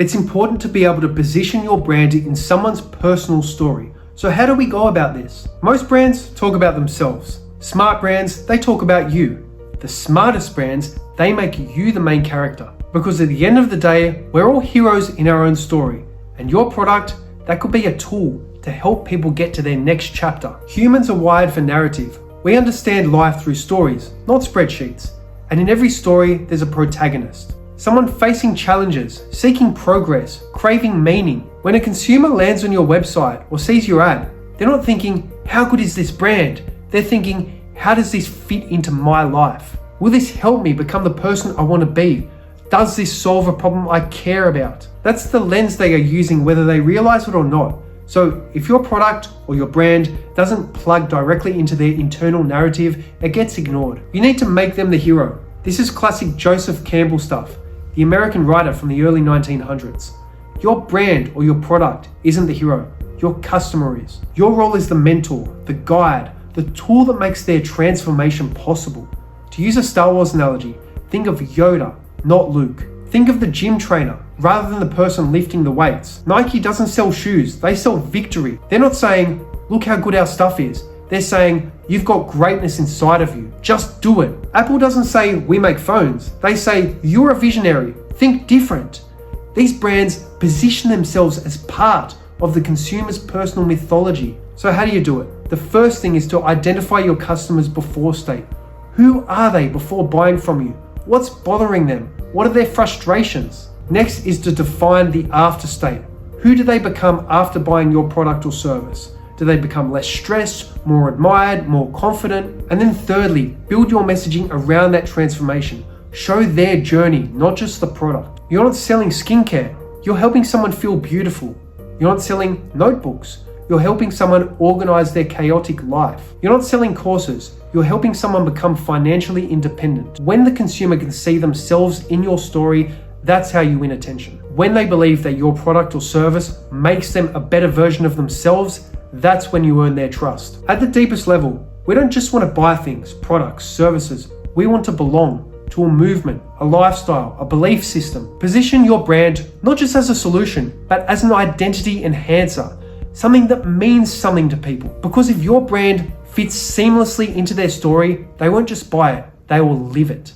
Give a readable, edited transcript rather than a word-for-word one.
It's important to be able to position your brand in someone's personal story. So how do we go about this? Most brands talk about themselves. Smart brands, they talk about you. The smartest brands, they make you the main character. Because at the end of the day, we're all heroes in our own story. And your product, that could be a tool to help people get to their next chapter. Humans are wired for narrative. We understand life through stories, not spreadsheets. And in every story, there's a protagonist. Someone facing challenges, seeking progress, craving meaning. When a consumer lands on your website or sees your ad, they're not thinking, how good is this brand? They're thinking, how does this fit into my life? Will this help me become the person I want to be? Does this solve a problem I care about? That's the lens they are using, whether they realize it or not. So if your product or your brand doesn't plug directly into their internal narrative, it gets ignored. You need to make them the hero. This is classic Joseph Campbell stuff, the American writer from the early 1900s. Your brand or your product isn't the hero, your customer is. Your role is the mentor, the guide, the tool that makes their transformation possible. To use a Star Wars analogy, think of Yoda, not Luke. Think of the gym trainer rather than the person lifting the weights. Nike doesn't sell shoes, they sell victory. They're not saying, look how good our stuff is. They're saying, you've got greatness inside of you, just do it. Apple doesn't say, we make phones. They say, you're a visionary, think different. These brands position themselves as part of the consumer's personal mythology. So how do you do it? The first thing is to identify your customers' before state. Who are they before buying from you? What's bothering them? What are their frustrations? Next is to define the after state. Who do they become after buying your product or service? Do they become less stressed, more admired, more confident? And then thirdly, build your messaging around that transformation. Show their journey, not just the product. You're not selling skincare. You're helping someone feel beautiful. You're not selling notebooks. You're helping someone organize their chaotic life. You're not selling courses. You're helping someone become financially independent. When the consumer can see themselves in your story, that's how you win attention. When they believe that your product or service makes them a better version of themselves, that's when you earn their trust. At the deepest level, we don't just want to buy things, products, services. We want to belong to a movement, a lifestyle, a belief system. Position your brand not just as a solution, but as an identity enhancer, something that means something to people. Because if your brand fits seamlessly into their story, they won't just buy it, they will live it.